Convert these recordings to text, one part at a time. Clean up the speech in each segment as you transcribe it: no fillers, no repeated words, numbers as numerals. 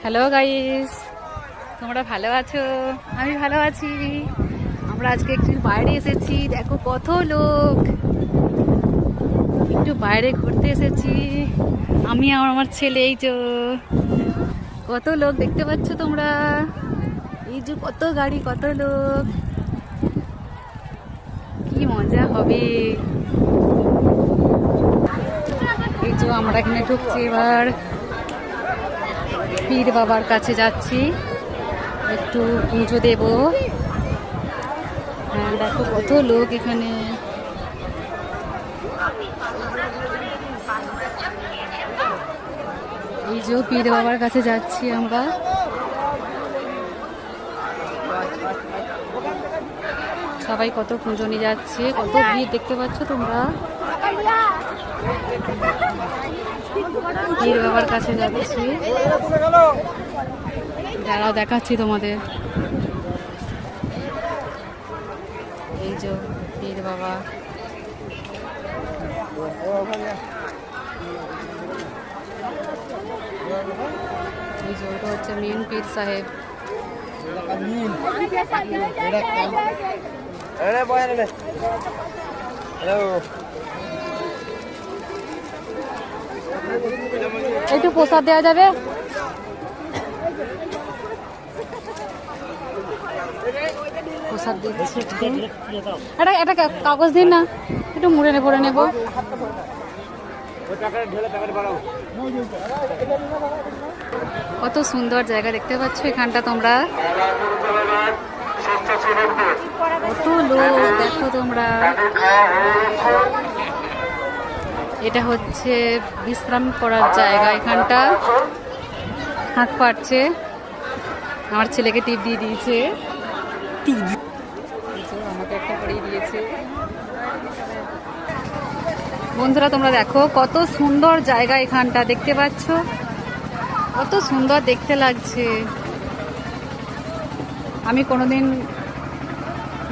Hello guys, তোমরা ভালো আছো? আমি ভালো আছি। আমরা আজকে একটু বাইরে এসেছি, দেখো কত লোক। একটু বাইরে ঘুরতে এসেছি আমি আর আমার ছেলে। এই যে কত লোক দেখতে পাচ্ছ তোমরা, এই যে কত গাড়ি, কত লোক, কি মজা হবে। এই যে আমরা এখানে ঢুকছি, এবার পীর বাবার কাছে যাচ্ছি, একটু পুজো দেব। হ্যাঁ দেখো কত লোক এখানে। এই যে পীর বাবার কাছে যাচ্ছি আমরা। সবাই কত পুজো নিয়ে যাচ্ছে, কত ভিড় দেখতে পাচ্ছ তোমরা। পীর বাবার কাছে যাচ্ছি, দাঁড়াও দেখাচ্ছি তোমাদের। এই যে পীর বাবা, এই যে ওটা হচ্ছে মেন পীর সাহেব। একটু প্রসাদ দেওয়া যাবে? প্রসাদ দিচ্ছি। একটা কাগজ দিন না, একটু মুড়ে পড়ে নেবো। কত সুন্দর জায়গা দেখতে পাচ্ছ এখানটা তোমরা, কত লোক দেখো তোমরা। এটা হচ্ছে বিশ্রাম করার জায়গা, এখানটা হাঁক পাড়ছে। আমার ছেলেকে টিপ দিয়ে দিয়েছে, আমাকে একটা পড়িয়ে দিয়েছে। বন্ধুরা তোমরা দেখো কত সুন্দর জায়গা এখানটা, দেখতে পাচ্ছ কত সুন্দর দেখতে লাগছে। আমি কোনোদিন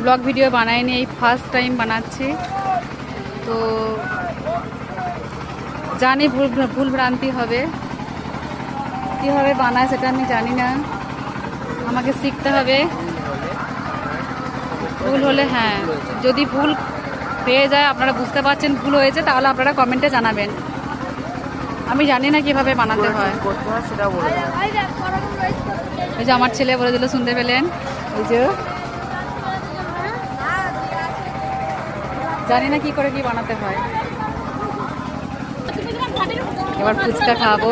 ব্লগ ভিডিও বানাইনি, এই ফার্স্ট টাইম বানাচ্ছি। তো জানি ভুল ভ্রান্তি হবে, কীভাবে বানায় সেটা আমি জানি না, আমাকে শিখতে হবে। ভুল হলে, হ্যাঁ যদি ভুল পেয়ে যায়, আপনারা বুঝতে পারছেন ভুল হয়েছে, তাহলে আপনারা কমেন্টে জানাবেন। আমি জানি না কিভাবে বানাতে হয়। ওই যে আমার ছেলে বলে দিল, শুনতে পেলেন? ওই যে জানি না কি করে কি বানাতে হয়। এবার ফুচকা খাবো।